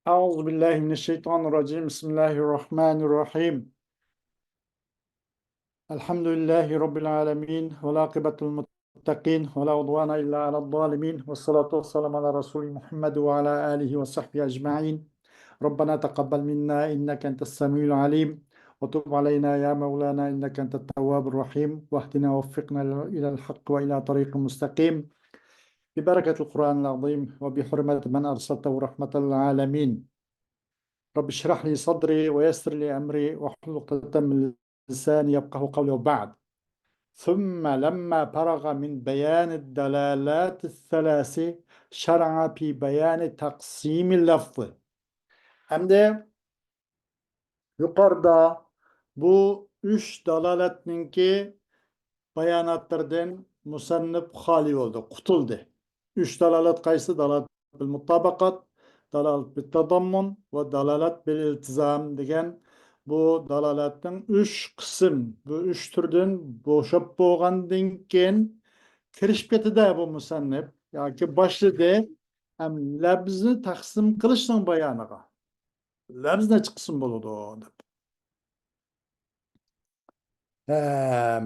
Euzu billahi mineşşeytanirracim. Bismillahirrahmanirrahim. Elhamdülillahi rabbil alamin ve akibetul muttaqin ve la udvana illa alel zalimin ve salatu vesselamu ala Resulü Muhammed ve ala alihi ve sahbihi ecmaîn. Rabbena teqabbel minna inneke entes semî'ul alim ve tub aleyna ya Mevlana inneke entet tevvabur rahim ve ihdina ve veffikna ila'l hak ve ila tariqin mustakim. Bi bereketil Kur'anil azim ve bi hurmeti men erseltehu rahmetel alemin. رب اشرح لي صدري ويسر لي أمري واحلل عقدة من لساني يفقهوا قولي وبعد ثم لما فرغ من بيان الدلالات الثلاث شرع في بيان تقسيم اللفظ. Hem de yukarıda bu üç dalaletninki bayanatlardan musannif hali oldu, kutuldu. Üç dalalet kaysı? Dalalet bil mutabakat, dalalet bil tadammun ve dalalet bil iltizam degan bu dalaletin üç kısım, bu üç türden boşap boğandan keyin kirishib ketdi bu musannif yoki başladı hem labzni taqsim qilishning bayoniga. Labz nechi qism bo'ladi deb.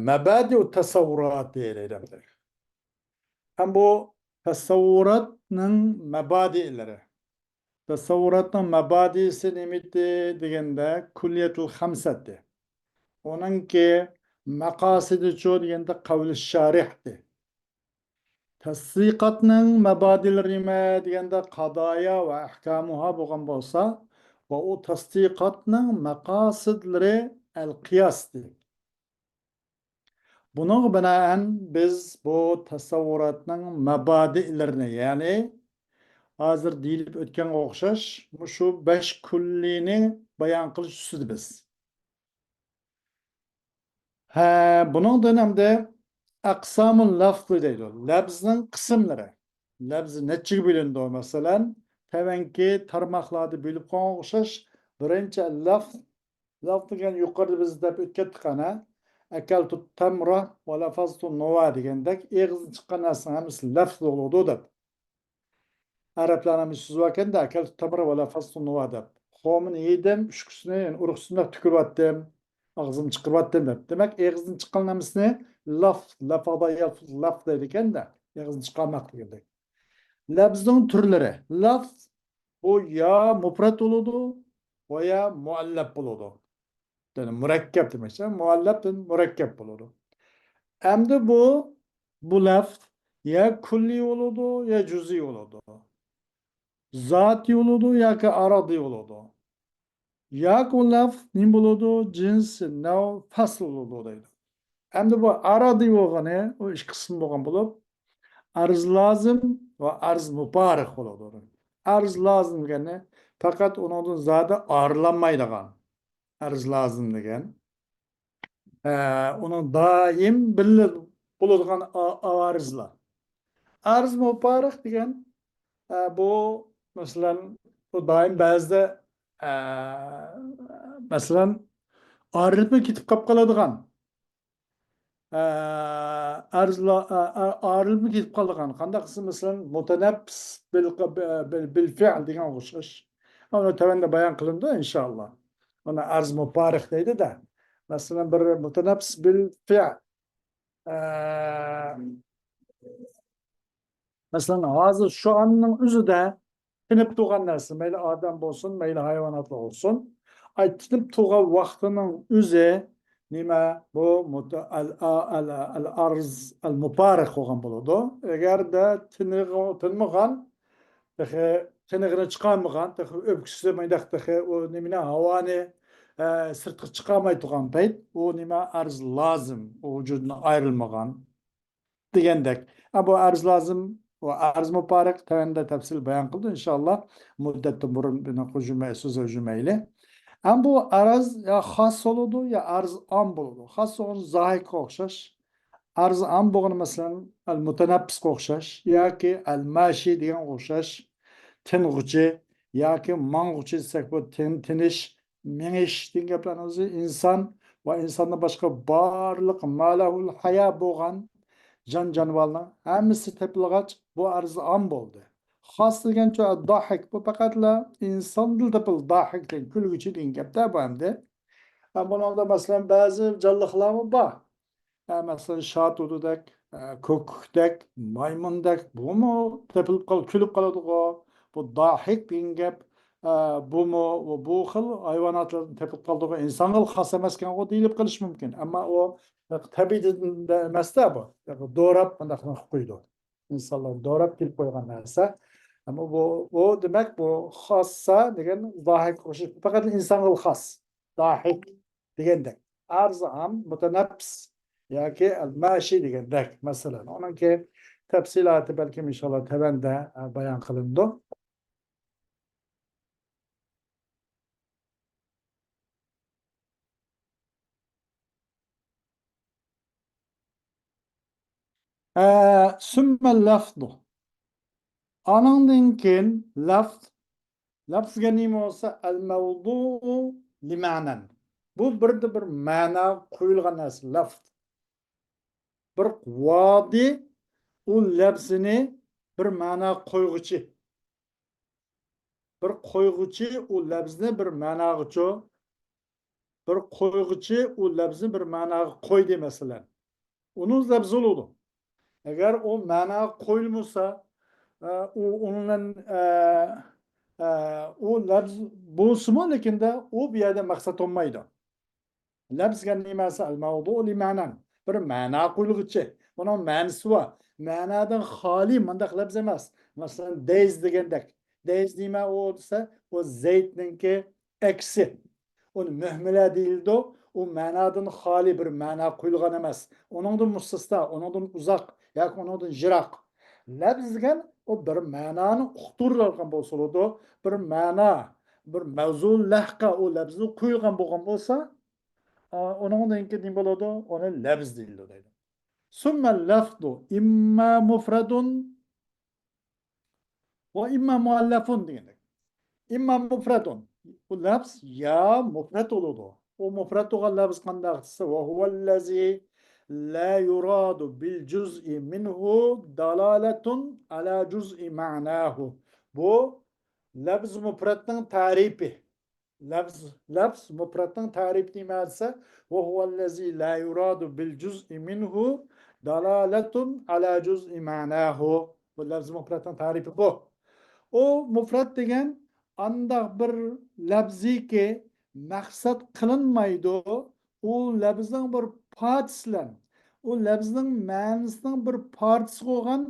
Mabadi tasavvurat deyiladi. Hem bu tasavvuratның mabadileri. Tasavvuratның mabadisi nemeti degende kulliyetul hamsati. Onunki makasidi ço degende kavli şarihti. Tasdiqatның mabadileri nime degende qadaya ve ahkamuha bo'lgan bo'lsa ve o tasdiqatның maqasidleri el-qiyasdi. Bunun binaen biz bu tasavvuratның mabadilerini yani hazır deyilip ötken okşaş şu 5 kullini bayan kılış üstüdür biz. Bunun dönemde aksamın lafzı deydi. Labzının kısımları. Labzı neçik bilindi o mesela. Tevenki tarmaklarda bilip koyan okşaş. Birinci laf degen yukarıda biz de ötkettik ana. Ekeltu temra ve lafaztu nova degendek. Eğizin çıkan aslında hemisi lafz oldu da. Araplarına bir söz varken de ekeltu temra ve lafaztu nova da. Homun yedim, üşküsüne, yani urusuna tükürvattım, ağzını çıkırvattım da. Demek eğizin çıkan hemisi lafada laf deydiken de eğizin çıkarmak dedik. Labzın türleri. Lafz bu ya mufrat oludu veya muallab oludu. Yani mürekkep demek. Muallabdan mürekkep oludu. Hem de bu laf ya kulli oludu ya cüzi oludu. Zati oludu ya ki aradi oludu. Ya o laf ne oludu? Cins, nav, fasl oludu. Hem de bu aradi olganı o iş kısmı olgan bulup arz lazım ve arz mübarek oludu. Arz lazım gene fakat onun zade ağırlanmaydıgan. Arz lazım degen. Onun daim bilir bulungan arzlar. Arz mübarek degen bu mesela bu daim bazı mesela ağırlıkla gitip kapkaladıgan ağırlıkla gitip kaldıgan kanda kısım mesela mutenabbis bil fi'l degen oğuşuş. Onu tevende bayan kılındı inşallah. Ona arz mübarek deydi de mesela bir mutenabbis bil fi'l mesela hazır şu anın özü de tinip tuğan narsa, meyli adam olsun, meyli hayvanat olsun. Ay tinip tuğan vaktinin özü nima bu al-arz al-mübarek olan buludu. Eğer de tinmağan, tinigini çıkarmağan, öpküsü meydak o nimine havani sırtı çıkarmay tuğan peyt, o nima arz lazım, o vücuduna ayrılmağan digendek. Bu arz lazım, o arz mübarek tevende tefsil bayan kıldı inşallah. Müddette burun bir söz cümleyle. Ama bu arz ya has oludu ya arz am buludu. Has onun zahik okşaş. Arz am boğunu mesela el mutenabbis okşaş. Ya ki el maşi diyen okşaş. Tinguçi ya ki manguçi desek bu tiniş, miniş diyen gaplarınızı insan ve insandan başka barlık malahul haya boğan can canvalına hemisi tepilgaç bu arz am boldu. Xos degancha dohik bu faqatla inson tilida bu dohik degan kulguchi degan gapda bu hamda. Buningda masalan ba'zi jonliqlarmi bor. Masalan shotudek, ko'kdek, maymundek bumi tepilib qolib kulib qoladigan bu dohik degan gap bumi bu xil hayvonotlardan tepib qoladigan insonga xos emas ekan deyilib qilish mumkin. Ammo u tabiiy emasda bu. Do'rab bunday qilib qo'ydi. İnsanlar doğrab kelib qo'ygan narsa. Ammo bu demak bu xossa degan zohid qo'shiq faqat insonga xos. Zohid degandek. Arzi ham mutanaffis yoki al-mashi degandek masalan. Uningki tafsiloti balkim inshaalloh tavanda bayon qilindi. Summa lafzu. Anandan keyin lafz nima bo'lsa al-mavdu'u li ma'nan. Bu bir ma'no qo'yilgan narsa lafz. Bir vodi u lafzini bir ma'no qo'yg'uchi. Bir qo'yg'uchi u lafzni bir ma'nogacha bir qo'yg'uchi u lafzni bir ma'noga qo'ydi masalan. Uni lafz bo'ladi. Agar u ma'no qo'yilmasa, u undan u lafz bo'lsa-mu, lekinda u bu yerda maqsad olmaydi. Lafzga nimasi al-mavdu li ma'nan. Bir ma'no qo'yilguchi. Buning ma'nosi bor. Ma'nodan xoli mundaq lafz emas. Masalan, days degandek. Days nima u desa, u zaydninki aksi. Uni muhmila deyildi. U ma'nodan xoli bir ma'no qo'yilgan emas. Uningdan mustasno, uningdan uzoq yoki uningdan yiroq. Lafz degan u bir ma'noni uqtirilgan bo'lsa, bir ma'no, bir mavzu lahqa u lafzni qo'yilgan bo'lgan bo'lsa, onundan keyin bo'ladi, ona lafz deyiladi. Summa lafzu imma mufradun va imma muallafun degandik. Imma mufradun. Bu lafz ya mufrad bo'ladi. O mufrad bo'lgan lafz qanday desa, va huvallazi la yuradu bil juz'i minhu dalalatun ala juz'i ma'nahu. Bu lafz mufradning ta'rifi. لفظ مفرد تعريف نماسة وهو الذي لا يراد بالجزء منه دلالة على جزء معناه واللفظ مفرد تعريف bu. O mufrat degan andaq bir lafzi ki maqsad qilinmaydi. O lafzning bir parçasidan, o lafzning ma'nosining bir parçasi bo'lgan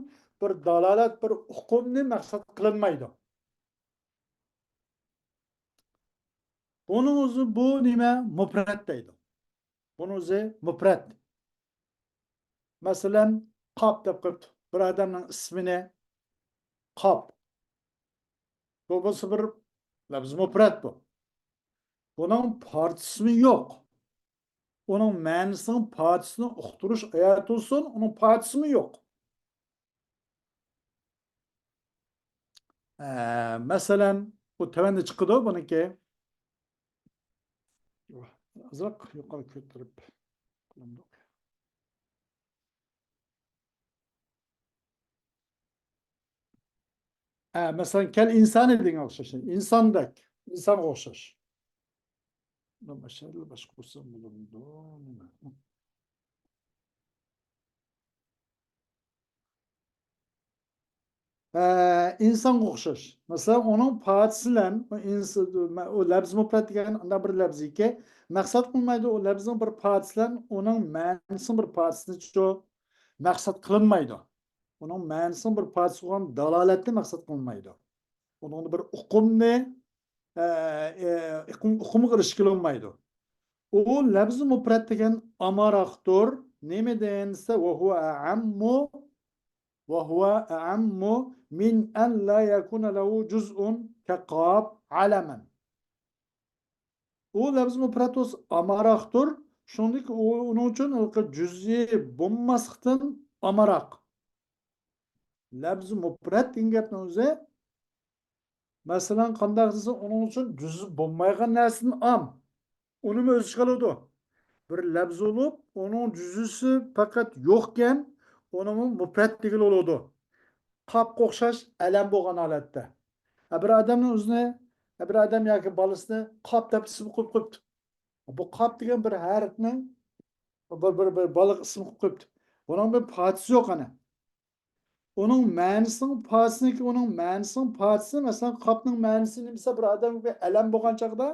bir dalolat, bir hukmni maqsad qilinmaydi. Bunun o'zi bu nima mufrat deydi. Bunun o'zi mufrat. Masalan, qop deb qo'yibdi. Bir odamning ismini qop. Bu bo'lsa bir lafz mufrat bu. Buning parçasimi yo'q. Uning ma'nosini parçasini uqtirish oyat olsun, uning parçasimi yo'q. Masalan, bu tavanda chiqadi buniki. Azroq yuqori ko'tarib qo'ydim. Mesela kel insan edin okşaş. İnsandek. İnsan okşaş. Başarılı başkursam bulundu. İnsan okşaş. Mesela onun partisiyle o labz mufrat degan anda bir labzi ki maqsad qilmaydi o labzning bir partisiyle onun ma'nosini bir partisini cho maqsad qilinmaydi. Onun ma'nosini bir partisi bo'lgan dalolatni maqsad qilinmaydi. Onun bir hukmni hukmga erishilmaydi. O labz mufrat degan amaraqdir. Nima deyilsa va huwa a'ammu min an la yakuna lahu juz'un kaqab alaman. O labz mufrat amaraqdir. Shuningdek uning uchun juz'i bo'lmaslikdan amaraq. Labz mufrat degan gapning o'zi masalan qanday desa uning uchun juz'i bo'lmagan narsani am. Uni o'zi qiladi. Bir labz bo'lib, uning juz'isi faqat yo'qkan, uni mufrat degan bo'ladi. qapqa o'xshash alam bo'lgan holatda. Bir odamning o'zini, bir odam yoki bolasini qop deb ism qo'yib qo'yibdi. Bu qop degan bir harfning bir baliq ismi qo'yib qo'yibdi. Buning bir parchasi yo'q ana. Onun ma'nisining parchasiniki, uning ma'nisining parchasi, masalan, qopning ma'nisi nimsa bir odamga alam bo'lgan chaqda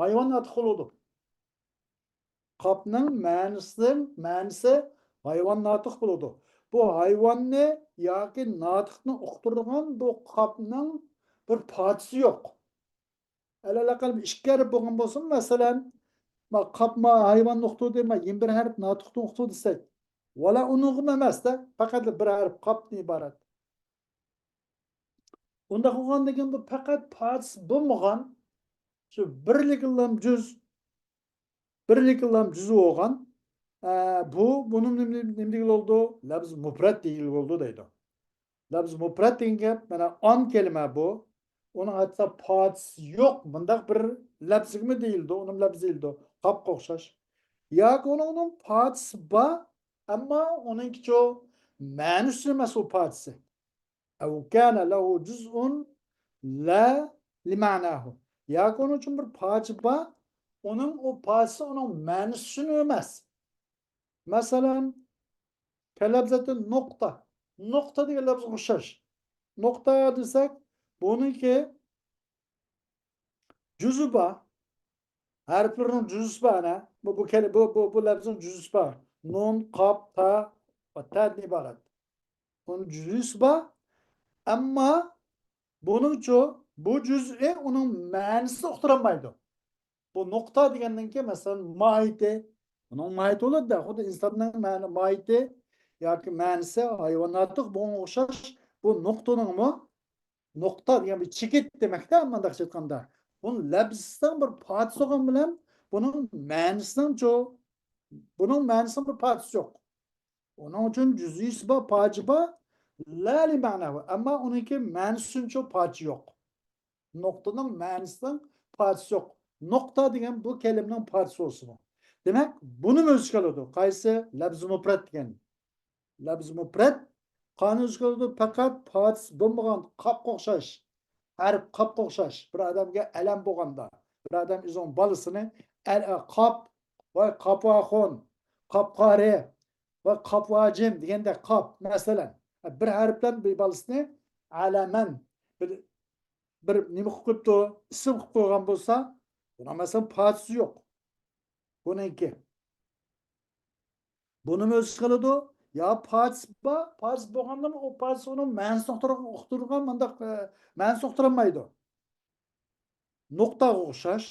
hayvon natiq bo'ladi. Qopning ma'nisi hayvon natiq bo'ladi. Bu hayvonni yoki natiqni uqtirgan bu qopning bir parchasi yo'q. Alaqal ikki harf bo'lgan bo'lsin, masalan, qopma hayvonni uqtirdi dema, bir harf natiqni uqtirdi desak, valla unug'im emasda, faqat bir harf qopdan iborat. Unda qilgan degan bu faqat parchasi bo'lmagan, shu birligilam juzi bo'lgan. Bunun nimdigi oldu? Labz mufrat deyilgi oldu deydi. Labz mufrat degan gap mana 10 kelime bu. Onun hatta parchasi yo'q. Bundaq bir labzimi deyildi, onun labzi deyildi. Qapqa o'xshash. Yoki onun parchasi bor, ammo uningki ma'nosi emas u parchasi. أو كان له جزء لا لمعناه. Yoki onun uchun bir parcha bor, onun o parchasi onun ma'nosini emas. Masalan, kalabzatda nuqta. Nuqta degan lafz o'xshash. Nuqta desak, buniki juzi bor. Harflarning juzisi bor ana. Bu lafzning juzisi bor. Nun, qop, ta va ta'dan iborat. Onun juzisi bor. Ammo buningcha bu juz'i uning ma'nosini uqtirolmaydi. Bu nuqta degandan keyin masalan mohiyati, uning mohiyati bo'ladi-da, xuddi insonning mohiyati yoki ma'nosi hayvonotga bunga o'xshash. Bu nuqtaningmi? Nuqta degan bir chekit demakda, mandaqcha aytganda. Buning labzisidan bir parchasi bo'lgan bilan buning ma'nosining bir parchasi yo'q. Onun uchun juz'isi bor, parcha bor, la li ma'nahu. Ammo uniki ma'nosincha parcha yo'q. Nuqtaning ma'nosining parchasi yo'q. Nuqta degan bu kelimaning parchasi bo'lsin. Demak, buni o'ziga oladi. Qaysi? Labz mufrat degan. Labz mufrat qani o'ziga oladi, faqat parchasi bo'lmagan qopqa o'xshash. Harf qopqa o'xshash. Bir odamga alam bo'lganda, bir odam o'zining bolasini qop va qopvaxon, qopqari va qopvajim deganda qop, masalan, bir harfdan bir bolasini alaman bir nima qilib qo'yibdi, ism qilib qo'ygan bo'lsa, buna masalan parchasi yo'q. Buniki. Buni o'zi qiladi, yo parchasi bor, parchasi bo'lgandan o parchasi uning ma'nosini uqtirgan, mandaq ma'nosini uqtirolmaydi. Nuqtaga o'xshash.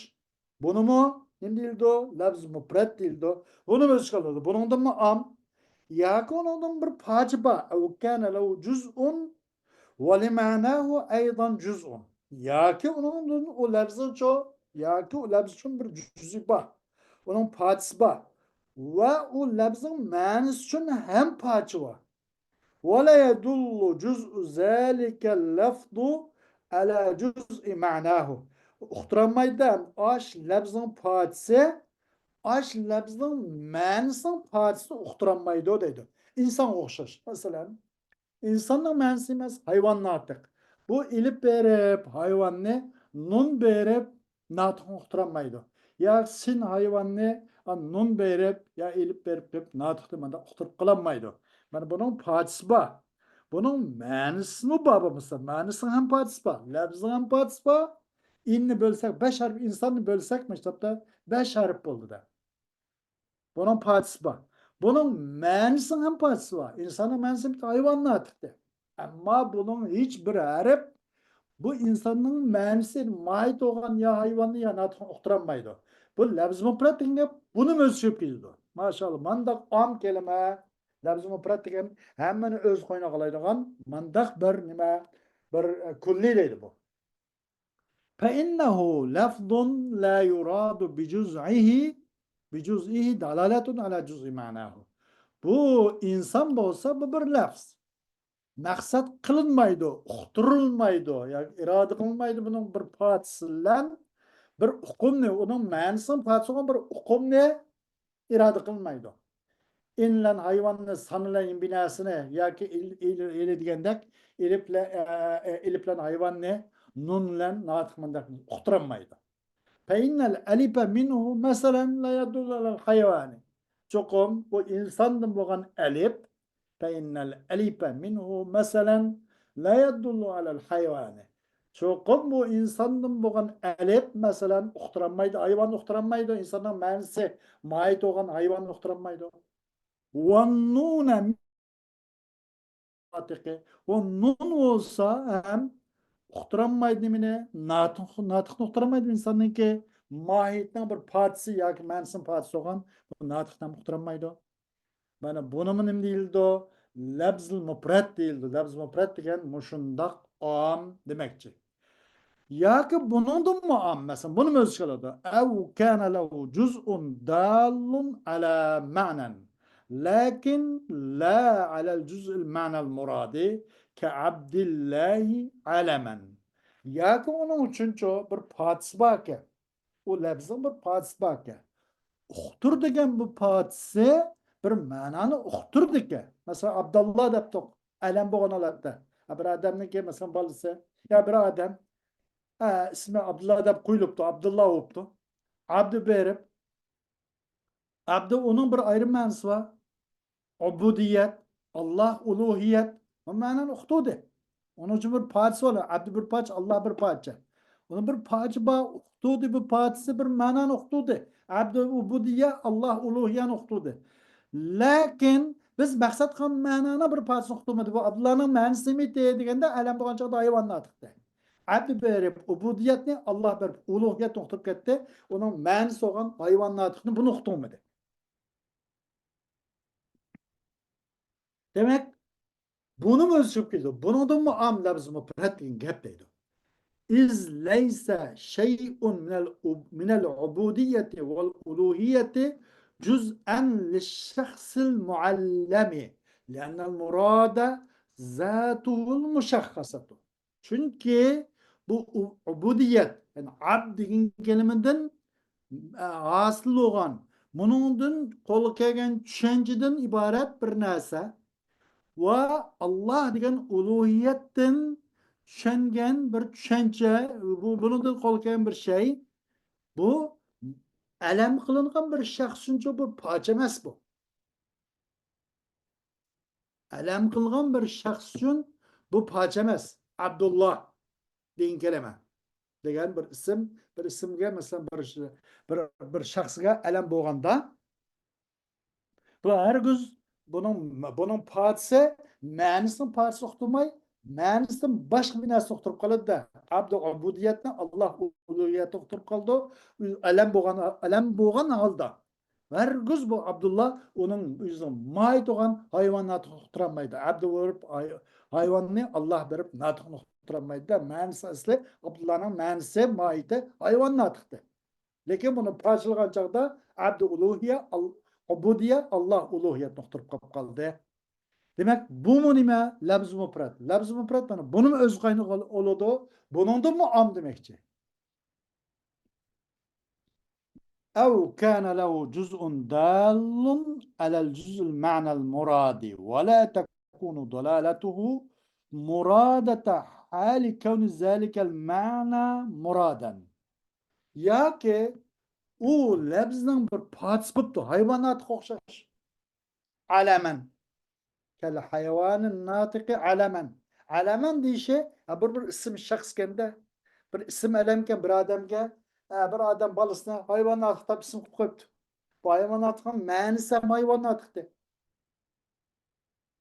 Bunimi nima deyildi? Labz mufrat deyildi. Buni o'zi qiladi. Buningdanmi am yoki uningdan bir parcha bor. Aw kana lahu juz'un va li ma'nahu aydan juz'un. Yoki uningdan o labzcha yoki o labz uchun bir juzi bor. Uning parchasi bor. Va o labzning ma'nosi uchun ham parcha bor. Va la yadullu juz'u zalika al-lafzu ala juz'i ma'nahu. Uqtiranmaydan ash labzning parchasi ash labzning ma'nosining parchasini uqtiranmaydi deydi. İnsan o'xshash. Masalan, insonning ma'nosi emas, hayvon notiq. Bu ilib berib hayvonni nun berib notiqni uqtiranmaydi. Ya sin hayvonni nun berib ya ilib berib notiqni manda uqtirib qololmaydi. Mana buning parchasi bor. Buning ma'nosini bor bo'lsa, ma'nosining ham parchasi bor, labzning ham parchasi bor. İnni bölsek, 5 harf insanı bölsek mektepte 5 harf oldu da. Bunun parçası var. Bunun ma'nosinin ham parçası var. İnsanın ma'nosi bir hayvanla atıktı. Ama bunun hiçbir harf bu insanın ma'nosi mahiyet olan ya hayvanı ya natıqni uqtiranmaydi. Bu labz mufrat degan buni o'zib keldi. Maşallah, mandaq am kelime labz mufrat degan hammani o'z qo'yniga oladigan mandaq bir nima bir kulli deydi bu. فإنه لفظ لا يراد بجزئه دلالة على جزء معناه. Bu insan bo'lsa bu bir lafz. Maqsad qilinmaydi, uqtirilmaydi, yoki iroda qilinmaydi. Buning bir parchasidan bir hukmni, uning ma'nosini parchasidan bir hukmni iroda qilinmaydi. inlen hayvanını sanılan binasını ya ki ili degендek iliplen hayvanını nunlen natıkmandak uqtıranmaydı. Feinnel alife minhu meselen la yadullu alel hayvani. Çokum bu insandan boğan elip feinnel alife minhu meselen la yadullu alel hayvani. Çokum bu insandan boğan elip meselen uqtıranmaydı, hayvan uqtıranmaydı, insanın mənisi mait olan hayvan uqtıranmaydı. Vannune natiqi. O nun olsa hem uqtıranmaydı mine, natık uqtıranmaydı insanın ki mahiyetinin bir partisi ya ki mənsin partisi olan bu natıktan uqtıranmaydı. Bana bunu mu nim değildi o? Labzul mufrat değildi. Labzul mufrat degen muşundak am demekçi. Ya ki bunun mu am mesela bunu mu özgürlüğü? Ev kana lehu cüz'un dallun ala ma'nen. Lakin la alel cüz'il ma'nel muradi ke abdillahi alemen. Ya ki onun için bir partisi var ki. O lafzın bir partisi var ki. Uqtur degan bu partisi bir ma'noni uqtirdi ki. Mesela Abdullah debdik. Alam bo'lgan holatda. Bir odamniki mesela bolasi ya bir odam ismi Abdullah deb qo'yilibdi, Abdullah bo'libdi. Abdi berib, abdi onun bir ayrim ma'nosi bor. Ubudiyat, Allah uluhiyat. Bu ma'noni uqtudi. Onun için bir parçası var. Abdi bir parça, Allah bir parça. Onun bir parça bor, uqtudi bir parçası bir ma'noni uqtudi. Abdi ubudiyat, Allah uluhiyat uqtudi. Lakin biz maqsad qilgan ma'noni bir parçasini uqtirmadi. Bu Abdullahning ma'nosi nima deganda alam bo'lgan chog'da hayvonni atiqdi. Abdi berib ubudiyatni Allah berib ulug'iyatni uqtirib ketdi. Uning ma'nosi bo'lgan hayvonni atiqni buni uqtirmadi. Demek bunu mu ölçüp geldi? Bunun mu am labzımı pratin gap deydi. İz leyse şey'un minel ubudiyeti vel uluhiyeti cüz'en lişşahsil muallemi. Liannel murada zatuhul muşakhasatu. Çünkü bu ubudiyet, yani abd degan kelimeden asıl olan, bunun kolu kelgen düşünceden ibaret bir narsa. Ve Allah degan uluhiyetten düşüngen bir düşünce, bunu da kolkayan bir şey. Bu alam kılıngan bir şahsınca bir parça emas bu. Alam kılgan bir şahs için bu parça emas. Abdullah deyin kelime. Degan bir isimge mesela bir şahsıga alam bolganda bu hergiz bunun partisi ma'nisini partisi uqtirmay ma'nisidan boshqa bir narsa uqtirib qoladi-da. Abdu ubudiyatni Allah ulug'iyati uqtirib qoldi. Alam bo'lgan holda. Hergiz bu Abdullah onun o'zining may bo'lgan hayvonotni uqtirolmaydi. Abdu bo'lib hayvonni Allah berib natiqni uqtirolmaydi-da. Ma'nisi asli Abdullahning ma'nisi mayiti hayvonni atiqdi. Lekin buni parçalagan chog'da abdu ulug'iyat ubudiyat Allah uluhiyatni uqtirib qolib qoldi. Demek bu mu nima? Labz mufrat. Labz mufrat mana bunun öz qaynoq oladi. Buningda mu am demekçi. Ev kana lehu cüz'un dallun alel cüz'ül ma'nel muradi ve la tekunu dalaletuhu muradata hali kevni zalikel ma'na muraden. Ya ki o labzning bir partisi bo'libdi, hayvonotga o'xshash. Alaman kel hayvanın natiki alamen. Alamen deyişi bir isim şahskende, bir isim elemken bir adamga, bir adam balısına hayvan atıqtab isim qo'yibdi. Bu hayvan atıqın ma'nisi hayvan atıqdi.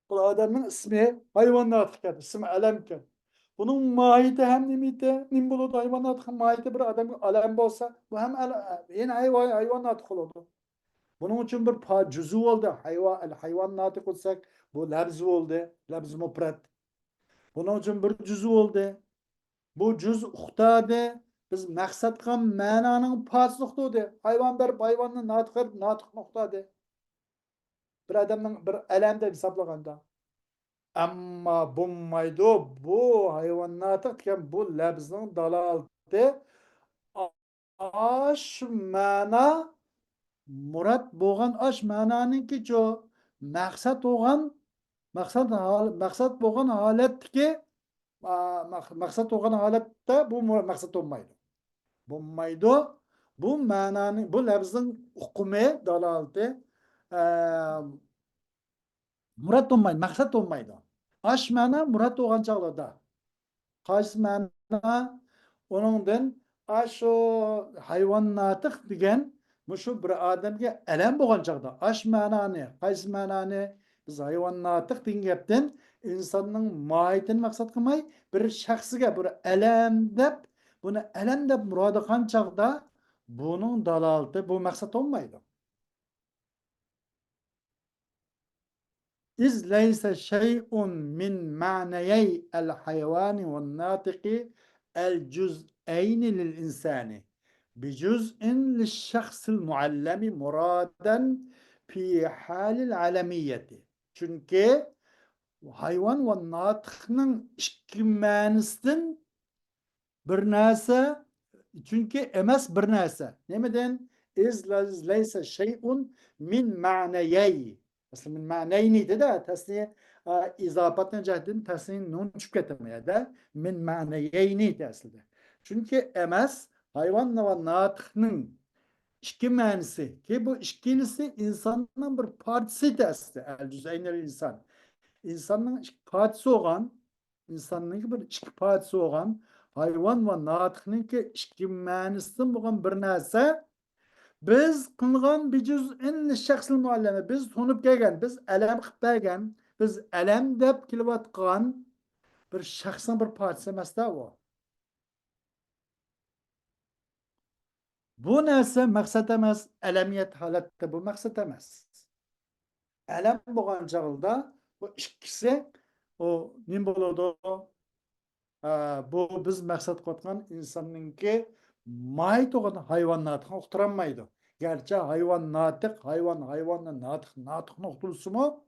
Bu adamın ismi hayvan atıqken, ismi alamken. Bunun mahiyeti hem nimite, nim buludu hayvan atıqın mahiyeti bir adam alam bolsa, bu hem yine hayvan atıq oldu. Bunun için bir cüzü oldu. Hayvan natık olsak bu labz oldu. Labz mufrat. Bunun için bir cüzü oldu. Bu cüz uqtadı. Biz maqsad qilgan ma'noning parçasi uqtadi. Hayvan berib hayvonni natiq uqtadi. Bir odamning bir alamda hisoblaganda. Ammo bo'lmaydi. Bu hayvon natiq ekan bu labzning dalalati aş ma'na Murat bo'lgan aş ma'noninki cho maqsad bo'lgan maqsad bo'lgan holatdagi maqsad bo'lgan holatda bu maqsad bo'lmaydi. Bo'lmaydi. Bu ma'noni, bu lafzning hukmi, dalolati murod bo'lmaydi, maqsad bo'lmaydi. Ash ma'na murod bo'lgan chog'larda. Qaysi ma'na uningdan shu hayvonotliq degan shu bir odamga alam bo'lgan chog'da ash ma'noni, qaysi ma'noni biz hayvonotliq degan gapdan insonning mohiyatini maqsad qilmay bir shaxsiga bir alam deb buni alam deb murod qilgan chog'da buning dalolati bu maqsad olmaydi. إذ ليس شيء من معنيي الحيوان والناطق الجزئين للإنسان بجزء للشخص المعلم مرادا في حال العالمية. Çünkü hayvan ve natıqның ikki ma'nisidan bir narsa, çünkü emas bir narsa. Nemeden? İz leysa şey'un min ma'nayay. Aslında min ma'nayni de tasniye izafatın cehdin tasniye nun çıkıp getirmeye de min ma'nayayni de aslında. Çünkü emas hayvan ve natıqның ikki ma'nisi ki bu ikkilisi insanın bir partisi de aslında. El cüzeynel insan. İnsanın ikki partisi olan, insanın bir ikki partisi olan hayvan ve natıqның ki ikki ma'nisidan bo'lgan bir narsa biz qilgan bijuz'in shaxsil muallimi, biz tunib kelgan, biz alam qilib bergan, biz alam deb kelayotgan bir shaxsning bir partisi emasda u. Bu narsa maqsad emas, alamiyat holatda bu maqsad emas. Alam bo'lgan chog'da bu ikkisi o nim bo'ladi? Bu biz maqsad qilgan insonningki mayt bo'lgan hayvonotni uqtiranmaydi. Gerçi hayvan natık, hayvanla natık noktusu mu?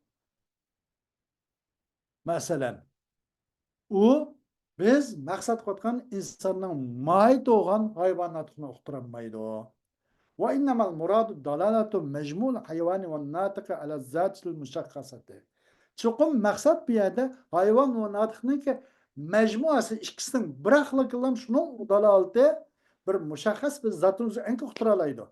Mesela o biz maksat qotgan insonning mayt bo'lgan hayvonotni uqtiranmaydi. Ve innemal muradu dalalatu mecmul hayvani ve natıkı ala zatil müşakkasati. Çokum maksat bir yerde hayvan ve natıkının ki mecmuası ikisinin bıraklıklam şunun dalalati bir müşakkas bir zatımızı enki uqtiralaydı.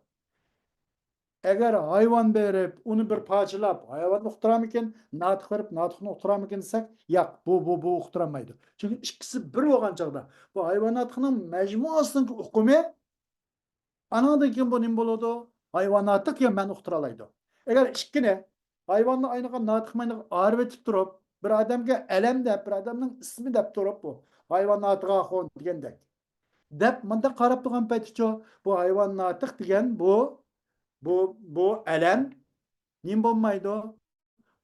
Eğer hayvan berip, onu bir parçalap, hayvan uqtiramıken, natık verip, natıkını uqtiramıken desek, yok, bu uqtiramaydı. Çünkü ikisi bir olgan çağda. Bu hayvanatıqının mecmuasının hukumi, anadan kim bu nim boludu? Hayvanatık ya men uqtiralaydı. Eğer ikkine, hayvanla aynaga natık maynaga ağrı etip durup, bir adamga elem dep, bir adamның ismi dep durup bu. Hayvanatıqa xon degендek. Dep, manda qarap turgan paytço, bu hayvanatık degen bu elem nim bo'lmaydi.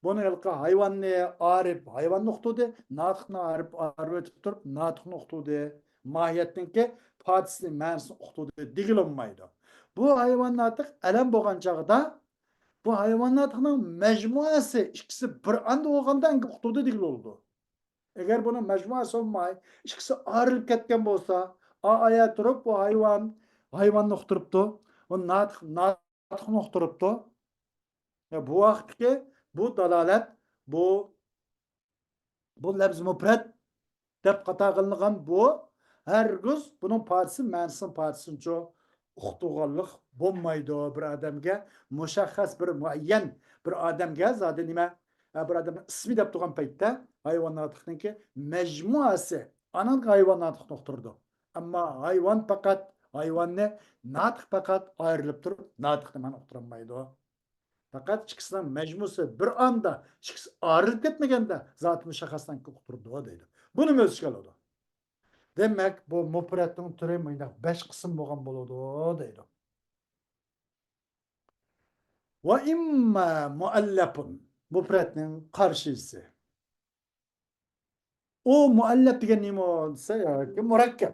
Buni ilqa hayvanni arif, hayvanni uqtudi, natiqni arif o'tib turib, natiqni uqtudi, mohiyatninki partisi ma'nosini uqtudi degilolmaydi. Bu hayvan natiq elem bo'lgan chog'da bu hayvan natiqning majmuasi ikkisi bir anda bo'lganda uqtudi degiloldi. Agar buni majmuasi olmay, ikkisi ayrılib ketgan bo'lsa, aya turib bu hayvanni uqtiribdi, u natiqni uqtiribdi. Bu vaqtki bu dalalet bu lafz mufrad deb qata qilingan bu hergiz bunun partisi ma'nosi partisincha uqtirganlik bo'lmaydi. Bir odamga mushaxxas bir muayyan bir odamga zodi nima bir odamning ismi deb turgan paytda hayvonotniki majmuasi anan hayvonotni uqtirdi. Ammo hayvon faqat hayvonni natiq faqat ayrilib turib natiqni man uqtirolmaydi. Fakat ikkisining mecmusi bir anda ikkisi ayrılıp ketmegende zat-ı müşakkasdan uqtirdi deydi. Buni o'z ichiga oladi. Demak, bu mufratning turi 5 qism bo'lgan bo'ladi deydi. Va imma muallafun mufratning qarshisi. O muallaf degan nima desa yoki murakkab.